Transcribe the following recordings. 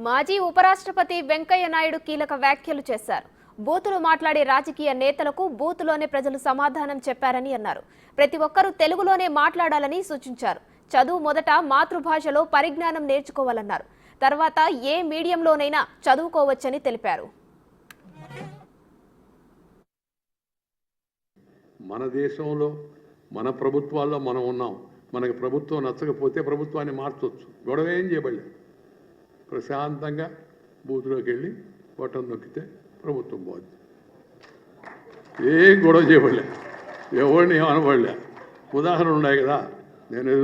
మాజీ ఉపరాష్ట్రపతి వెంకయ్య నాయుడు కీలక వ్యాఖ్యలు చేశారు. బూతులు మాట్లాడే రాజకీయ నేతలకు బూతులోనే ప్రజలు సమాధానం చెప్పారని అన్నారు. ప్రతి ఒక్కరూ తెలుగులోనే మాట్లాడాలని సూచించారు. చదువు మొదట మాతృభాషలో పరిజ్ఞానం నేర్చుకోవాలన్నారు. తర్వాత ఏ మీడియంలోనైనా చదువుకోవచ్చని తెలిపారు. మన దేశంలో మన ప్రభుత్వాల్లో మనం ఉన్నాం. మనకి ప్రభుత్వం నచ్చకపోతే ప్రభుత్వాన్ని మార్చవచ్చు. గొడవ ఏం చేయబడలేదు. ప్రశాంతంగా బూత్లోకి వెళ్ళి బటన్ నొక్కితే ప్రభుత్వం పోద్ది. ఏం గొడవ చేయబడలే, ఎవరిని ఏమనబడలే. ఉదాహరణలు ఉన్నాయి కదా, నేను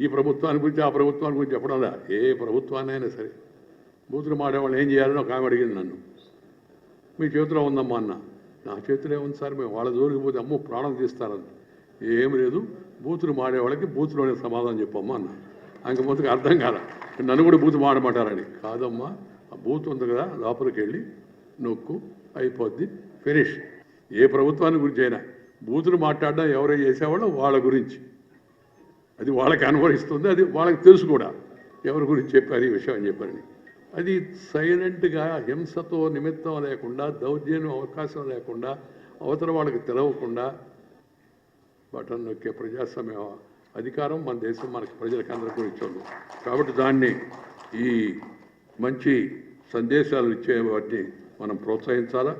ఈ ప్రభుత్వాన్ని గురించి ఆ ప్రభుత్వాన్ని గురించి చెప్పడంలా. ఏ ప్రభుత్వాన్ని అయినా సరే బూతులు మాడేవాళ్ళు ఏం చేయాలని ఒక ఆమె అడిగింది నన్ను. మీ చేతిలో ఉందమ్మా అన్న. నా చేతిలో ఏముంది సార్, మేము వాళ్ళ జోలికి పోతే అమ్మో ప్రాణం తీస్తారని. ఏం లేదు, బూతులు మాడేవాళ్ళకి బూతులోనే సమాధానం చెప్పమ్మా అన్న. అంక ముందుకు అర్థం కాల, నన్ను కూడా బూతు మాడమంటారని. కాదమ్మా, ఆ బూత్ ఉంది కదా, లోపలికి వెళ్ళి నొక్కు, అయిపోద్ది, ఫినిష్. ఏ ప్రభుత్వాన్ని గురించి అయినా బూతులు మాట్లాడడం ఎవరో చేసేవాళ్ళు వాళ్ళ గురించి, అది వాళ్ళకి అనుభవిస్తుంది, అది వాళ్ళకి తెలుసు కూడా ఎవరి గురించి చెప్పారు ఈ విషయం అని చెప్పారని. అది సైలెంట్గా హింసతో నిమిత్తం లేకుండా, దౌర్జన్యం అవకాశం లేకుండా, అవతల వాళ్ళకి తెలవకుండా బటన్ నొక్కే ప్రజాస్వామ్య అధికారం మన దేశం మనకి ప్రజలకు అందరికీ ఇచ్చారు. కాబట్టి దాన్ని ఈ మంచి సందేశాలు ఇచ్చే వాటిని మనం ప్రోత్సహించాలా.